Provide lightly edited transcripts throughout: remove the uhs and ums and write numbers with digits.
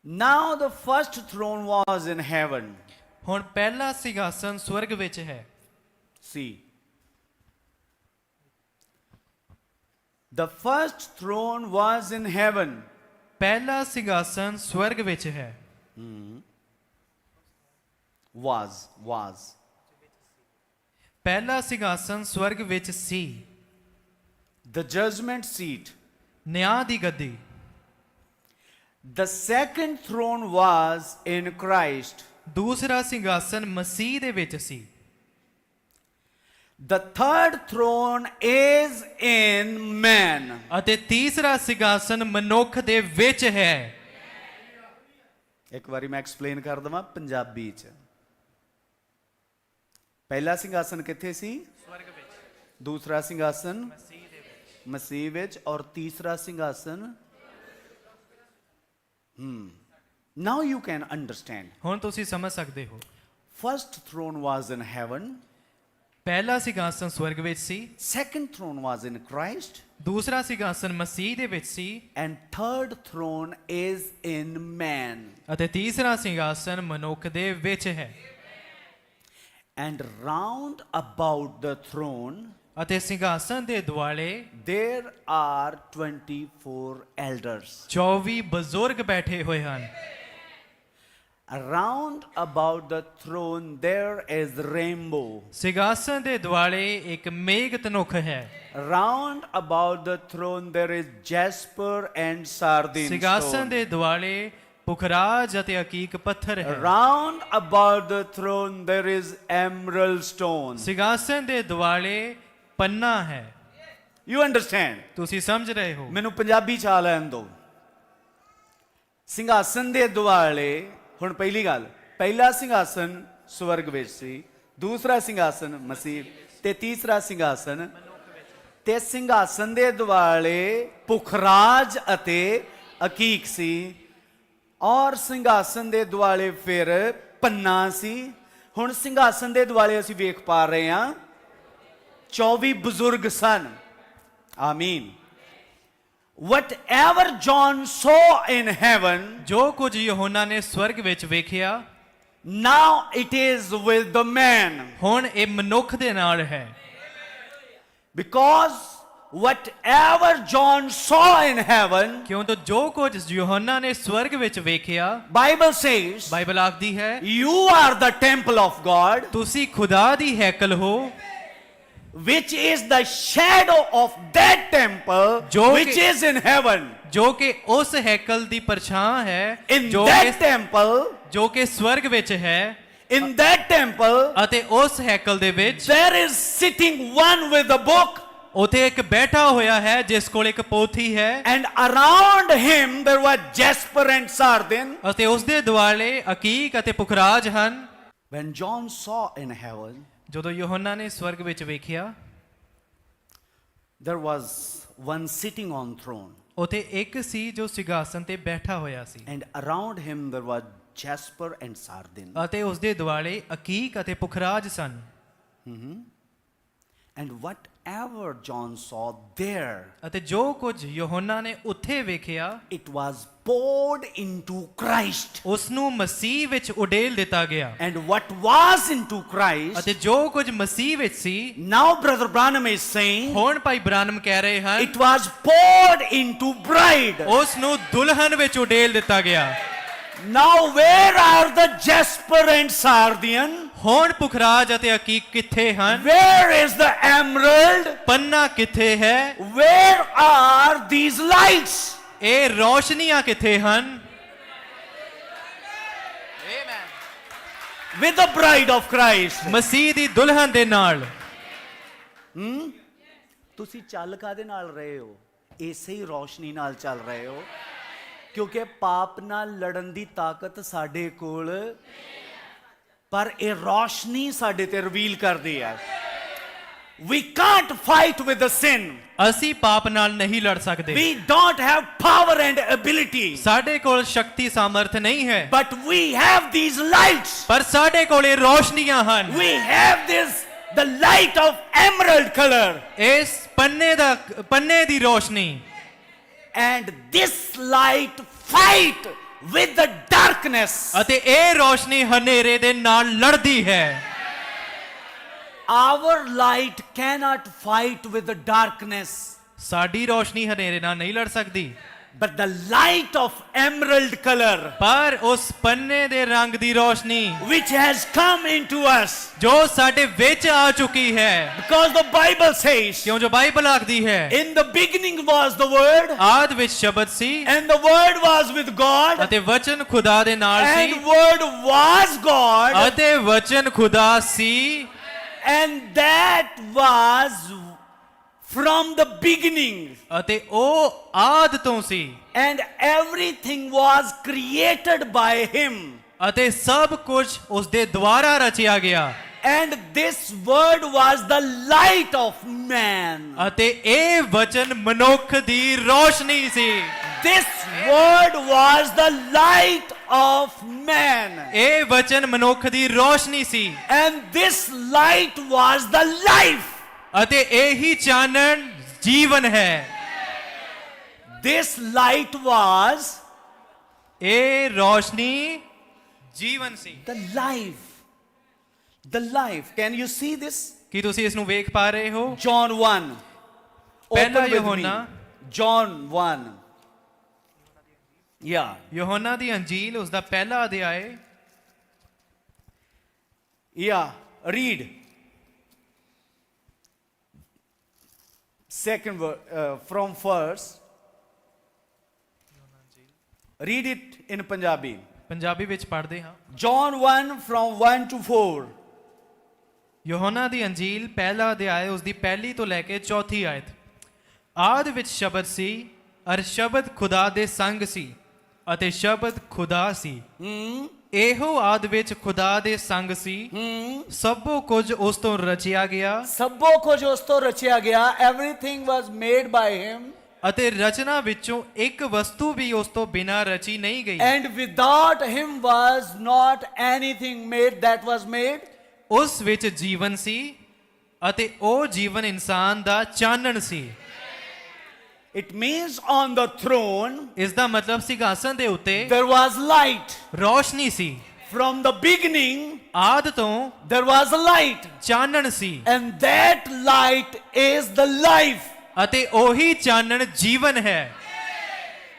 Now the first throne was in heaven. ਹੁਣ ਪਹਿਲਾ ਸਿੰਘਾਸਨ ਸਵਰਗ ਵਿੱਚ ਹੈ। See, the first throne was in heaven. ਪਹਿਲਾ ਸਿੰਘਾਸਨ ਸਵਰਗ ਵਿੱਚ ਹੈ। Was. ਪਹਿਲਾ ਸਿੰਘਾਸਨ ਸਵਰਗ ਵਿੱਚ ਸੀ। The judgment seat. ਨਿਆਂ ਦੀ ਗੱਦੀ। The second throne was in Christ. ਦੂਸਰਾ ਸਿੰਘਾਸਨ ਮਸੀਹ ਦੇ ਵਿੱਚ ਸੀ। The third throne is in man. ਅਤੇ ਤੀਸਰਾ ਸਿੰਘਾਸਨ ਮਨੁੱਖ ਦੇ ਵਿੱਚ ਹੈ। ਇੱਕ ਵਾਰੀ ਮੈਂ ਐਕਸਪਲੇਨ ਕਰ ਦਵਾਂ ਪੰਜਾਬੀ ਚ। ਪਹਿਲਾ ਸਿੰਘਾਸਨ ਕਿੱਥੇ ਸੀ? ਸਵਰਗ ਵਿੱਚ। ਦੂਸਰਾ ਸਿੰਘਾਸਨ ਮਸੀਹ ਦੇ ਵਿੱਚ। ਮਸੀਹ ਵਿੱਚ, ਔਰ ਤੀਸਰਾ ਸਿੰਘਾਸਨ Now you can understand. ਹੁਣ ਤੁਸੀਂ ਸਮਝ ਸਕਦੇ ਹੋ। First throne was in heaven. ਪਹਿਲਾ ਸਿੰਘਾਸਨ ਸਵਰਗ ਵਿੱਚ ਸੀ। Second throne was in Christ. ਦੂਸਰਾ ਸਿੰਘਾਸਨ ਮਸੀਹ ਦੇ ਵਿੱਚ ਸੀ। And third throne is in man. ਅਤੇ ਤੀਸਰਾ ਸਿੰਘਾਸਨ ਮਨੁੱਖ ਦੇ ਵਿੱਚ ਹੈ। And round about the throne ਅਤੇ ਸਿੰਘਾਸਨ ਦੇ ਦੁਆਲੇ there are 24 elders. 24 ਬਜ਼ੁਰਗ ਬੈਠੇ ਹੋਏ ਹਨ। Around about the throne there is rainbow. ਸਿੰਘਾਸਨ ਦੇ ਦੁਆਲੇ ਇੱਕ ਮੇਘ ਤਨੁਖ ਹੈ। Round about the throne there is jasper and sardine ਸਿੰਘਾਸਨ stone. ਦੇ ਦੁਆਲੇ ਪੁਖਰਾਜ ਅਤੇ ਅਕੀਕ ਪੱਥਰ ਹੈ। Round about the throne there is emerald stone. ਸਿੰਘਾਸਨ ਦੇ ਦੁਆਲੇ ਪੰਨਾ ਹੈ। You understand? ਤੁਸੀਂ ਸਮਝ ਰਹੇ ਹੋ। ਮੈਨੂੰ ਪੰਜਾਬੀ ਚ ਆ ਲੈਣ ਦਿਓ। ਸਿੰਘਾਸਨ ਦੇ ਦੁਆਲੇ, ਹੁਣ ਪਹਿਲੀ ਗੱਲ, ਪਹਿਲਾ ਸਿੰਘਾਸਨ ਸਵਰਗ ਵਿੱਚ ਸੀ, ਦੂਸਰਾ ਸਿੰਘਾਸਨ ਮਸੀਹ ਤੇ ਤੀਸਰਾ ਸਿੰਘਾਸਨ ਤੇ ਸਿੰਘਾਸਨ ਦੇ ਦੁਆਲੇ ਪੁਖਰਾਜ ਅਤੇ ਅਕੀਕ ਸੀ, ਔਰ ਸਿੰਘਾਸਨ ਦੇ ਦੁਆਲੇ ਫਿਰ ਪੰਨਾ ਸੀ। ਹੁਣ ਸਿੰਘਾਸਨ ਦੇ ਦੁਆਲੇ ਅਸੀਂ ਵੇਖ ਪਾ ਰਹੇ ਹਾਂ 24 ਬਜ਼ੁਰਗ ਸਨ। ਆਮੀਨ। Whatever John saw in heaven, ਜੋ ਕੁਝ ਯਹੋਨਾ ਨੇ ਸਵਰਗ ਵਿੱਚ ਵੇਖਿਆ, now it is with the man. ਹੁਣ ਇਹ ਮਨੁੱਖ ਦੇ ਨਾਲ ਹੈ। Because whatever John saw in heaven, ਕਿਉਂਕਿ ਜੋ ਕੁਝ ਯਹੋਨਾ ਨੇ ਸਵਰਗ ਵਿੱਚ ਵੇਖਿਆ, Bible says, ਬਾਈਬਲ ਆਖਦੀ ਹੈ, you are the temple of God, ਤੁਸੀਂ ਖੁਦਾ ਦੀ ਹੈਕਲ ਹੋ, which is the shadow of that temple which is in heaven. ਜੋ ਕਿ ਉਸ ਹੈਕਲ ਦੀ ਪਰਛਾਂ ਹੈ In that temple, ਜੋ ਕਿ ਸਵਰਗ ਵਿੱਚ ਹੈ। in that temple, ਅਤੇ ਉਸ ਹੈਕਲ ਦੇ ਵਿੱਚ there is sitting one with a book, ਉਥੇ ਇੱਕ ਬੈਠਾ ਹੋਇਆ ਹੈ ਜਿਸ ਕੋਲ ਇੱਕ ਪੋਥੀ ਹੈ। and around him there was jasper and sardine. ਅਤੇ ਉਸ ਦੇ ਦੁਆਲੇ ਅਕੀਕ ਅਤੇ ਪੁਖਰਾਜ ਹਨ। When John saw in heaven, ਜਦੋਂ ਯਹੋਨਾ ਨੇ ਸਵਰਗ ਵਿੱਚ ਵੇਖਿਆ, there was one sitting on throne, ਉਥੇ ਇੱਕ ਸੀ ਜੋ ਸਿੰਘਾਸਨ ਤੇ ਬੈਠਾ ਹੋਇਆ ਸੀ, and around him there was jasper and sardine. ਅਤੇ ਉਸ ਦੇ ਦੁਆਲੇ ਅਕੀਕ ਅਤੇ ਪੁਖਰਾਜ ਸਨ। And whatever John saw there, ਅਤੇ ਜੋ ਕੁਝ ਯਹੋਨਾ ਨੇ ਉੱਥੇ ਵੇਖਿਆ, it was poured into Christ. ਉਸ ਨੂੰ ਮਸੀਹ ਵਿੱਚ ਉਡੇਲ ਦਿੱਤਾ ਗਿਆ। And what was into Christ, ਅਤੇ ਜੋ ਕੁਝ ਮਸੀਹ ਵਿੱਚ ਸੀ, now Brother Branham is saying, ਹੁਣ ਭਾਈ ਬ੍ਰਾਨਮ ਕਹਿ ਰਹੇ ਹਨ, it was poured into bride. ਉਸ ਨੂੰ ਦੁਲਹਨ ਵਿੱਚ ਉਡੇਲ ਦਿੱਤਾ ਗਿਆ। Now where are the jasper and sardine? ਹੁਣ ਪੁਖਰਾਜ ਅਤੇ ਅਕੀਕ ਕਿੱਥੇ ਹਨ? Where is the emerald? ਪੰਨਾ ਕਿੱਥੇ ਹੈ? Where are these lights? ਇਹ ਰੌਸ਼ਨੀਆਂ ਕਿੱਥੇ ਹਨ? With the bride of Christ. ਮਸੀਹ ਦੀ ਦੁਲਹਨ ਦੇ ਨਾਲ। ਤੁਸੀਂ ਚੱਲ ਕਾਦੇ ਨਾਲ ਰਹੇ ਹੋ? ਇਸੇ ਹੀ ਰੌਸ਼ਨੀ ਨਾਲ ਚੱਲ ਰਹੇ ਹੋ, ਕਿਉਂਕਿ ਪਾਪ ਨਾਲ ਲੜਨ ਦੀ ਤਾਕਤ ਸਾਡੇ ਕੋਲ, ਪਰ ਇਹ ਰੌਸ਼ਨੀ ਸਾਡੇ ਤੇ ਰਿਵੀਲ ਕਰਦੀ ਹੈ। We can't fight with the sin. ਅਸੀਂ ਪਾਪ ਨਾਲ ਨਹੀਂ ਲੜ ਸਕਦੇ। We don't have power and ability. ਸਾਡੇ ਕੋਲ ਸ਼ਕਤੀ ਸਾਮਰਥ ਨਹੀਂ ਹੈ। But we have these lights. ਪਰ ਸਾਡੇ ਕੋਲ ਇਹ ਰੌਸ਼ਨੀਆਂ ਹਨ। We have the light of emerald color. ਇਸ ਪੰਨੇ ਦੀ ਰੌਸ਼ਨੀ। And this light fight with the darkness. ਅਤੇ ਇਹ ਰੋਸ਼ਨੀ ਹਨੇਰੇ ਦੇ ਨਾਲ ਲੜਦੀ ਹੈ। Our light cannot fight with the darkness. ਸਾਡੀ ਰੋਸ਼ਨੀ ਹਨੇਰੇ ਨਾਲ ਨਹੀਂ ਲੜ ਸਕਦੀ, But the light of emerald color, ਪਰ ਉਸ ਪੰਨੇ ਦੇ ਰੰਗ ਦੀ ਰੋਸ਼ਨੀ which has come into us, ਜੋ ਸਾਡੇ ਵਿੱਚ ਆ ਚੁੱਕੀ ਹੈ। because the Bible says, ਕਿਉਂ ਜੋ ਬਾਈਬਲ ਆਖਦੀ ਹੈ, in the beginning was the Word, ਆਦ ਵਿੱਚ ਸ਼ਬਦ ਸੀ and the Word was with God, ਅਤੇ ਵਚਨ ਖੁਦਾ ਦੇ ਨਾਲ ਸੀ, and Word was God, ਅਤੇ ਵਚਨ ਖੁਦਾ ਸੀ, and that was from the beginning, ਅਤੇ ਉਹ ਆਦ ਤੋਂ ਸੀ, and everything was created by Him, ਅਤੇ ਸਭ ਕੁਝ ਉਸ ਦੇ ਦੁਆਰਾ ਰਚਿਆ ਗਿਆ, and this Word was the light of man. ਅਤੇ ਇਹ ਵਚਨ ਮਨੁੱਖ ਦੀ ਰੋਸ਼ਨੀ ਸੀ। This Word was the light of man, ਇਹ ਵਚਨ ਮਨੁੱਖ ਦੀ ਰੋਸ਼ਨੀ ਸੀ, and this light was the life. ਅਤੇ ਇਹੀ ਚਾਨਣ ਜੀਵਨ ਹੈ। This light was ਇਹ ਰੋਸ਼ਨੀ ਜੀਵਨ ਸੀ। the life. The life. Can you see this? ਕੀ ਤੁਸੀਂ ਇਸ ਨੂੰ ਵੇਖ ਪਾ ਰਹੇ ਹੋ? John 1. ਪਹਿਲਾ Open with me. ਯਹੋਨਾ John 1. Yeah. ਯਹੋਨਾ ਦੀ ਅੰਜੀਲ ਉਸ ਦਾ ਪਹਿਲਾ ਅਧਿਆਇ Yeah. Read. Second from first. Read it in Punjabi. Punjabi ਵਿੱਚ ਪੜ੍ਹਦੇ ਹਾਂ। John 1 from 1 to 4. ਯਹੋਨਾ ਦੀ ਅੰਜੀਲ ਪਹਿਲਾ ਅਧਿਆਇ ਉਸ ਦੀ ਪਹਿਲੀ ਤੋਂ ਲੈ ਕੇ ਚੌਥੀ ਆਇਤ। ਆਦ ਵਿੱਚ ਸ਼ਬਦ ਸੀ, ਅਰ ਸ਼ਬਦ ਖੁਦਾ ਦੇ ਸੰਗ ਸੀ, ਅਤੇ ਸ਼ਬਦ ਖੁਦਾ ਸੀ। ਇਹੋ ਆਦ ਵਿੱਚ ਖੁਦਾ ਦੇ ਸੰਗ ਸੀ। ਸਭੋ ਕੁਝ ਉਸ ਤੋਂ ਰਚਿਆ ਗਿਆ, ਸਭੋ ਕੁਝ ਉਸ ਤੋਂ ਰਚਿਆ ਗਿਆ। Everything was made by him. ਅਤੇ ਰਚਨਾ ਵਿੱਚੋਂ ਇੱਕ ਵਸਤੂ ਵੀ ਉਸ ਤੋਂ ਬਿਨਾਂ ਰਚੀ ਨਹੀਂ ਗਈ। And without him was not anything made that was made. ਉਸ ਵਿੱਚ ਜੀਵਨ ਸੀ, ਅਤੇ ਉਹ ਜੀਵਨ ਇਨਸਾਨ ਦਾ ਚਾਨਣ ਸੀ। It means on the throne ਇਸ ਦਾ ਮਤਲਬ ਸਿੰਘਾਸਨ ਦੇ ਉੱਤੇ there was light. ਰੋਸ਼ਨੀ ਸੀ। From the beginning ਆਦ ਤੋਂ there was a light. ਚਾਨਣ ਸੀ, And that light is the life. ਅਤੇ ਉਹੀ ਚਾਨਣ ਜੀਵਨ ਹੈ।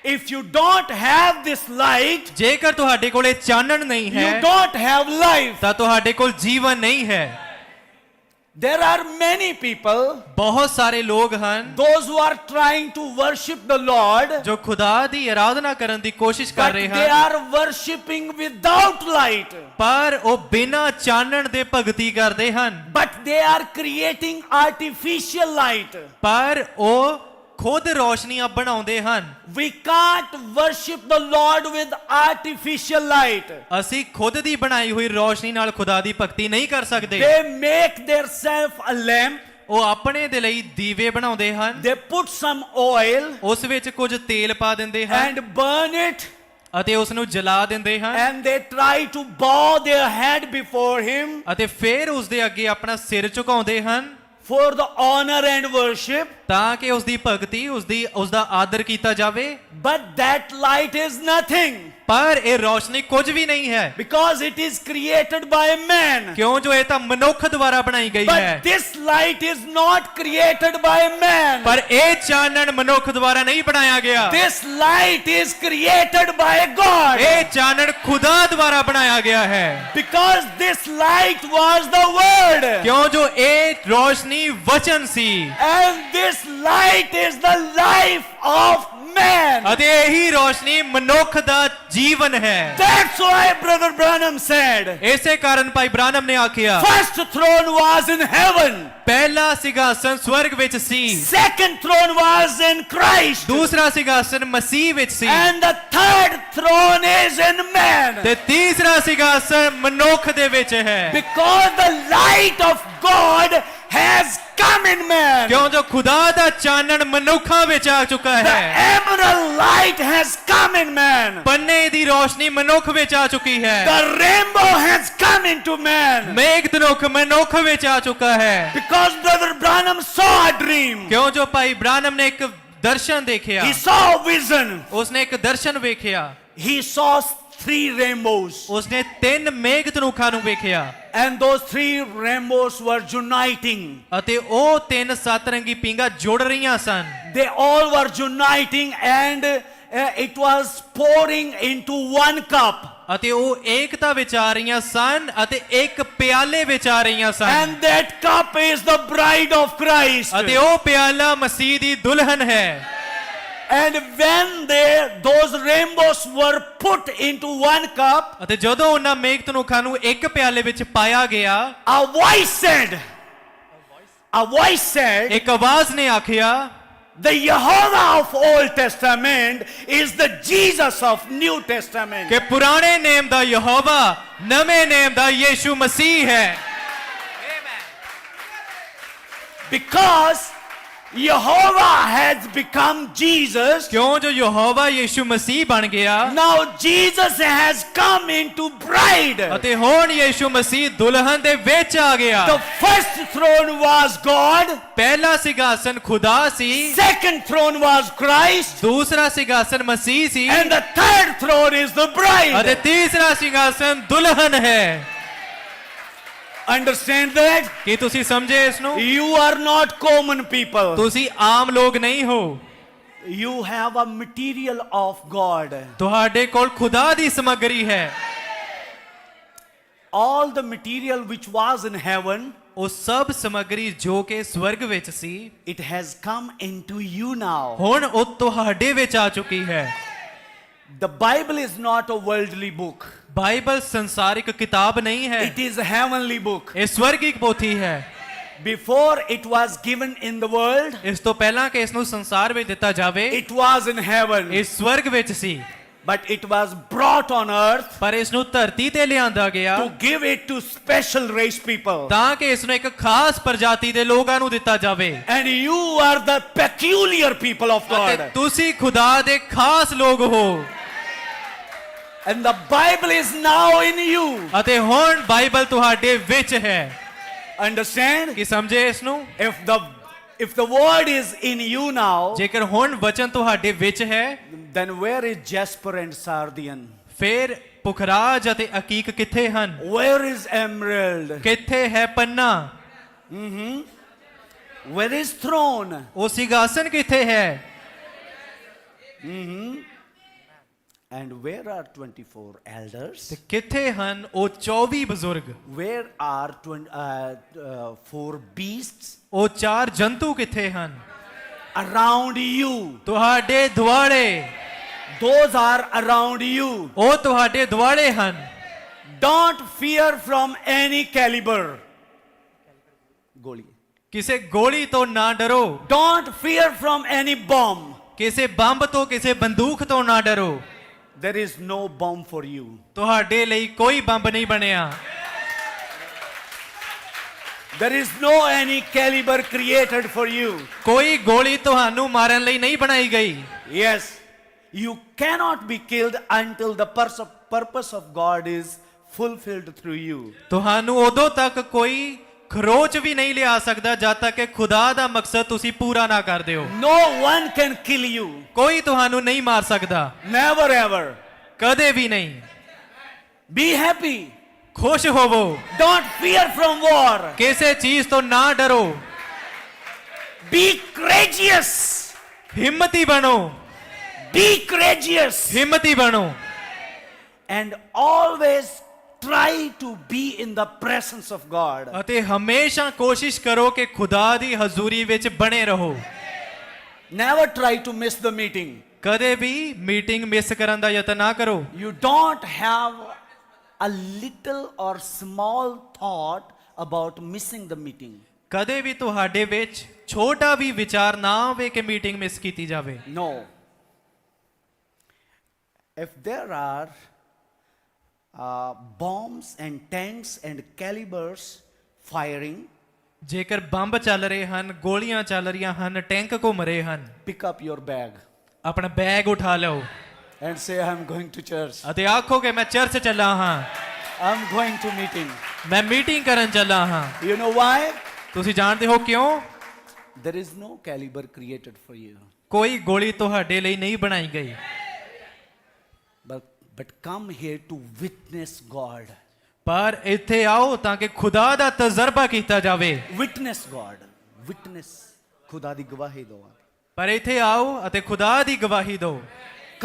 If you don't have this light, ਜੇਕਰ ਤੁਹਾਡੇ ਕੋਲ ਇਹ ਚਾਨਣ ਨਹੀਂ you ਹੈ don't have life. ਤਾਂ ਤੁਹਾਡੇ ਕੋਲ ਜੀਵਨ ਨਹੀਂ ਹੈ। There are many people, ਬਹੁਤ ਸਾਰੇ ਲੋਕ ਹਨ those who are trying to worship the Lord, ਜੋ ਖੁਦਾ ਦੀ ਆਰਾਧਨਾ ਕਰਨ ਦੀ ਕੋਸ਼ਿਸ਼ ਕਰ but ਰਹੇ they ਹਨ, are worshiping without light. ਪਰ ਉਹ ਬਿਨਾਂ ਚਾਨਣ ਦੇ ਭਗਤੀ ਕਰਦੇ ਹਨ, But they are creating artificial light. ਪਰ ਉਹ ਖੁਦ ਰੋਸ਼ਨੀਆਂ ਬਣਾਉਂਦੇ ਹਨ। We can't worship the Lord with artificial light. ਅਸੀਂ ਖੁਦ ਦੀ ਬਣਾਈ ਹੋਈ ਰੋਸ਼ਨੀ ਨਾਲ ਖੁਦਾ ਦੀ ਭਗਤੀ ਨਹੀਂ ਕਰ ਸਕਦੇ। They make themselves a lamp. ਉਹ ਆਪਣੇ ਦੇ ਲਈ ਦੀਵੇ ਬਣਾਉਂਦੇ ਹਨ, They put some oil ਉਸ ਵਿੱਚ ਕੁਝ ਤੇਲ ਪਾ ਦਿੰਦੇ ਹਨ and burn it. ਅਤੇ ਉਸ ਨੂੰ ਜਲਾ ਦਿੰਦੇ ਹਨ, And they try to bow their head before him ਅਤੇ ਫਿਰ ਉਸ ਦੇ ਅੱਗੇ ਆਪਣਾ ਸਿਰ ਝੁਕਾਉਂਦੇ ਹਨ for the honor and worship. ਤਾਂ ਕਿ ਉਸ ਦੀ ਭਗਤੀ ਉਸ ਦਾ ਆਦਰ ਕੀਤਾ ਜਾਵੇ। But that light is nothing, ਪਰ ਇਹ ਰੋਸ਼ਨੀ ਕੁਝ ਵੀ ਨਹੀਂ ਹੈ, because it is created by man. ਕਿਉਂ ਜੋ ਇਹ ਤਾਂ ਮਨੁੱਖ ਦੁਆਰਾ ਬਣਾਈ ਗਈ ਹੈ। But this light is not created by man. ਪਰ ਇਹ ਚਾਨਣ ਮਨੁੱਖ ਦੁਆਰਾ ਨਹੀਂ ਬਣਾਇਆ ਗਿਆ। This light is created by God. ਇਹ ਚਾਨਣ ਖੁਦਾ ਦੁਆਰਾ ਬਣਾਇਆ ਗਿਆ ਹੈ, Because this light was the word. ਕਿਉਂ ਜੋ ਇਹ ਰੋਸ਼ਨੀ ਵਚਨ ਸੀ, And this light is the life of man. ਅਤੇ ਇਹੀ ਰੋਸ਼ਨੀ ਮਨੁੱਖ ਦਾ ਜੀਵਨ ਹੈ। That's why Brother Branham said, ਇਸੇ ਕਾਰਨ ਭਾਈ ਬ੍ਰਾਨਮ ਨੇ ਆਖਿਆ, first throne was in heaven. ਪਹਿਲਾ ਸਿੰਘਾਸਨ ਸਵਰਗ ਵਿੱਚ ਸੀ, Second throne was in Christ. ਦੂਸਰਾ ਸਿੰਘਾਸਨ ਮਸੀਹ ਵਿੱਚ ਸੀ, And the third throne is in man. ਤੇ ਤੀਸਰਾ ਸਿੰਘਾਸਨ ਮਨੁੱਖ ਦੇ ਵਿੱਚ ਹੈ। Because the light of God has come in man. ਕਿਉਂ ਜੋ ਖੁਦਾ ਦਾ ਚਾਨਣ ਮਨੁੱਖਾਂ ਵਿੱਚ ਆ ਚੁੱਕਾ The ਹੈ। emerald light has come in man. ਪੰਨੇ ਦੀ ਰੋਸ਼ਨੀ ਮਨੁੱਖ ਵਿੱਚ ਆ ਚੁੱਕੀ ਹੈ। The rainbow has come into man. Megh ਧਨੁਖ ਮਨੁੱਖ ਵਿੱਚ ਆ ਚੁੱਕਾ ਹੈ। Because Brother Branham saw a dream. ਕਿਉਂ ਜੋ ਭਾਈ ਬ੍ਰਾਨਮ ਨੇ ਇੱਕ ਦਰਸ਼ਨ ਦੇਖਿਆ, He saw a vision. ਉਸਨੇ ਇੱਕ ਦਰਸ਼ਨ ਵੇਖਿਆ। he saw 3 rainbows. ਉਸਨੇ 3 ਮੇਘ ਧਨੁਖਾਂ ਨੂੰ ਵੇਖਿਆ And those 3 rainbows were uniting. ਅਤੇ ਉਹ 3 ਸਤਰੰਗੀ ਪੀਂਘਾਂ ਜੁੜ ਰਹੀਆਂ ਸਨ They all were uniting, and it was pouring into one cup. ਅਤੇ ਉਹ ਏਕਤਾ ਵਿੱਚ ਆ ਰਹੀਆਂ ਸਨ ਅਤੇ ਇੱਕ ਪਿਆਲੇ ਵਿੱਚ ਆ ਰਹੀਆਂ ਸਨ And that cup is the bride of Christ. ਅਤੇ ਉਹ ਪਿਆਲਾ ਮਸੀਹ ਦੀ ਦੁਲਹਨ ਹੈ And when those rainbows were put into one cup, ਅਤੇ ਜਦੋਂ ਉਹਨਾਂ ਮੇਘ ਧਨੁਖਾਂ ਨੂੰ ਇੱਕ ਪਿਆਲੇ ਵਿੱਚ ਪਾਇਆ ਗਿਆ a voice said, ਇੱਕ ਆਵਾਜ਼ ਨੇ ਆਖਿਆ the Jehovah of Old Testament is the Jesus of New Testament. ਕਿ ਪੁਰਾਣੇ ਨੇਮ ਦਾ ਯਹੋਵਾ ਨਵੇਂ ਨੇਮ ਦਾ ਯੀਸ਼ੂ ਮਸੀਹ ਹੈ Because Jehovah has become Jesus, ਕਿਉਂ ਜੋ ਯਹੋਵਾ ਯੀਸ਼ੂ ਮਸੀਹ ਬਣ ਗਿਆ now Jesus has come into bride. ਅਤੇ ਹੁਣ ਯੀਸ਼ੂ ਮਸੀਹ ਦੁਲਹਨ ਦੇ ਵਿੱਚ ਆ ਗਿਆ The first throne was God, ਪਹਿਲਾ ਸਿੰਘਾਸਨ ਖੁਦਾ ਸੀ second throne was Christ, ਦੂਸਰਾ ਸਿੰਘਾਸਨ ਮਸੀਹ ਸੀ and the third throne is the ਅਤੇ bride. ਤੀਸਰਾ ਸਿੰਘਾਸਨ ਦੁਲਹਨ ਹੈ Understand that? ਕੀ ਤੁਸੀਂ ਸਮਝੇ ਇਸ ਨੂੰ You are not common people. ਤੁਸੀਂ ਆਮ ਲੋਕ ਨਹੀਂ ਹੋ You have a material of God. ਤੁਹਾਡੇ ਕੋਲ ਖੁਦਾ ਦੀ ਸਮੱਗਰੀ ਹੈ All the material which was in heaven, ਉਹ ਸਭ ਸਮੱਗਰੀ ਜੋ ਕਿ ਸਵਰਗ ਵਿੱਚ ਸੀ it has come into you now. ਹੁਣ ਉਹ ਤੁਹਾਡੇ ਵਿੱਚ ਆ ਚੁੱਕੀ ਹੈ The Bible is not a worldly book. Bible ਸੰਸਾਰਿਕ ਕਿਤਾਬ ਨਹੀਂ ਹੈ It is a heavenly book. ਇਹ ਸਵਰਗਿਕ ਪੋਥੀ ਹੈ Before it was given in the world, ਇਸ ਤੋਂ ਪਹਿਲਾਂ ਕਿ ਇਸ ਨੂੰ ਸੰਸਾਰ ਵਿੱਚ ਦਿੱਤਾ ਜਾਵੇ it was in heaven. ਇਹ ਸਵਰਗ ਵਿੱਚ ਸੀ But it was brought on earth ਪਰ ਇਸ ਨੂੰ ਧਰਤੀ ਤੇ ਲਿਆਂਦਾ ਗਿਆ to give it to special race people. ਤਾਂ ਕਿ ਇਸ ਨੂੰ ਇੱਕ ਖਾਸ ਪ੍ਰਜਾਤੀ ਦੇ ਲੋਕਾਂ ਨੂੰ ਦਿੱਤਾ ਜਾਵੇ And you are the peculiar people of ਅਤੇ God. ਤੁਸੀਂ ਖੁਦਾ ਦੇ ਖਾਸ ਲੋਕ ਹੋ And the Bible is now in you. ਅਤੇ ਹੁਣ ਬਾਈਬਲ ਤੁਹਾਡੇ ਵਿੱਚ ਹੈ Understand? ਕੀ ਸਮਝੇ ਇਸ ਨੂੰ If the word is in you now, ਜੇਕਰ ਹੁਣ ਵਚਨ ਤੁਹਾਡੇ ਵਿੱਚ ਹੈ then where is jasper and sardian? ਫਿਰ ਪੁਖਰਾਜ ਅਤੇ ਅਕੀਕ ਕਿੱਥੇ ਹਨ Where is emerald? ਕਿੱਥੇ ਹੈ ਪੰਨਾ Where is throne? ਉਹ ਸਿੰਘਾਸਨ ਕਿੱਥੇ ਹੈ And where are 24 elders? ਤੇ ਕਿੱਥੇ ਹਨ ਉਹ 24 ਬਜ਼ੁਰਗ Where are 4 beasts? ਉਹ 4 ਜੰਤੂ ਕਿੱਥੇ ਹਨ Around you. ਤੁਹਾਡੇ ਦੁਆਲੇ Those are around you. ਉਹ ਤੁਹਾਡੇ ਦੁਆਲੇ ਹਨ Don't fear from any caliber. Goli. ਕਿਸੇ ਗੋਲੀ ਤੋਂ ਨਾ ਡਰੋ Don't fear from any bomb. ਕਿਸੇ ਬੰਬ ਤੋਂ ਕਿਸੇ ਬੰਦੂਕ ਤੋਂ ਨਾ ਡਰੋ There is no bomb for you. ਤੁਹਾਡੇ ਲਈ ਕੋਈ ਬੰਬ ਨਹੀਂ ਬਣਿਆ There is no any caliber created for you. ਕੋਈ ਗੋਲੀ ਤੁਹਾਨੂੰ ਮਾਰਨ ਲਈ ਨਹੀਂ ਬਣਾਈ ਗਈ Yes, you cannot be killed until the purpose of God is fulfilled through you. ਤੁਹਾਨੂੰ ਉਦੋਂ ਤੱਕ ਕੋਈ ਖਰੋਚ ਵੀ ਨਹੀਂ ਲਿਆ ਸਕਦਾ ਜਦ ਤੱਕ ਕਿ ਖੁਦਾ ਦਾ ਮਕਸਦ ਤੁਸੀਂ ਪੂਰਾ ਨਾ ਕਰ ਦਿਓ No one can kill you. ਕੋਈ ਤੁਹਾਨੂੰ ਨਹੀਂ ਮਾਰ ਸਕਦਾ Never ever. ਕਦੇ ਵੀ ਨਹੀਂ Be happy. ਖੁਸ਼ ਹੋਵੋ Don't fear from war. ਕਿਸੇ ਚੀਜ਼ ਤੋਂ ਨਾ ਡਰੋ Be courageous. ਹਿੰਮਤੀ ਬਣੋ Be courageous. ਹਿੰਮਤੀ ਬਣੋ And always try to be in the presence of God. ਅਤੇ ਹਮੇਸ਼ਾ ਕੋਸ਼ਿਸ਼ ਕਰੋ ਕਿ ਖੁਦਾ ਦੀ ਹਜ਼ੂਰੀ ਵਿੱਚ ਬਣੇ ਰਹੋ Never try to miss the meeting. ਕਦੇ ਵੀ ਮੀਟਿੰਗ ਮਿਸ ਕਰਨ ਦਾ ਯਤਨ ਨਾ ਕਰੋ You don't have a little or small thought about missing the meeting. ਕਦੇ ਵੀ ਤੁਹਾਡੇ ਵਿੱਚ ਛੋਟਾ ਵੀ ਵਿਚਾਰ ਨਾ ਆਵੇ ਕਿ ਮੀਟਿੰਗ ਮਿਸ ਕੀਤੀ ਜਾਵੇ No. If there are bombs and tanks and calibers firing, ਜੇਕਰ ਬੰਬ ਚੱਲ ਰਹੇ ਹਨ ਗੋਲੀਆਂ ਚੱਲ ਰਹੀਆਂ ਹਨ ਟੈਂਕ ਘੁੰਮ ਰਹੇ ਹਨ pick up your bag ਆਪਣਾ ਬੈਗ ਉਠਾ ਲਓ and say, I'm going to church. ਅਤੇ ਆਖੋ ਕਿ ਮੈਂ ਚਰਚ ਚੱਲਾ ਹਾਂ I'm going to meeting. ਮੈਂ ਮੀਟਿੰਗ ਕਰਨ ਚੱਲਾ ਹਾਂ You know why? ਤੁਸੀਂ ਜਾਣਦੇ ਹੋ ਕਿਉਂ There is no caliber created for you. ਕੋਈ ਗੋਲੀ ਤੁਹਾਡੇ ਲਈ ਨਹੀਂ ਬਣਾਈ ਗਈ But but come here to witness God. ਪਰ ਇੱਥੇ ਆਓ ਤਾਂ ਕਿ ਖੁਦਾ ਦਾ ਤਜਰਬਾ ਕੀਤਾ ਜਾਵੇ। Witness God. Witness. ਖੁਦਾ ਦੀ ਗਵਾਹੀ ਦਿਓ। ਪਰ ਇੱਥੇ ਆਓ ਅਤੇ ਖੁਦਾ ਦੀ ਗਵਾਹੀ ਦਿਓ।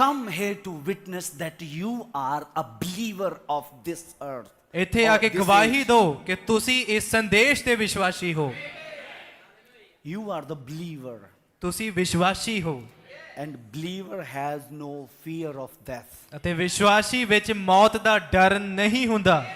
Come here to witness that you are a believer of this earth. ਇੱਥੇ ਆ or ਕੇ this ਗਵਾਹੀ age. ਦਿਓ ਕਿ ਤੁਸੀਂ ਇਸ ਸੰਦੇਸ਼ ਦੇ ਵਿਸ਼ਵਾਸੀ ਹੋ। You are the believer. ਤੁਸੀਂ ਵਿਸ਼ਵਾਸੀ ਹੋ And believer has no fear of death. ਅਤੇ ਵਿਸ਼ਵਾਸੀ ਵਿੱਚ ਮੌਤ ਦਾ ਡਰ ਨਹੀਂ ਹੁੰਦਾ।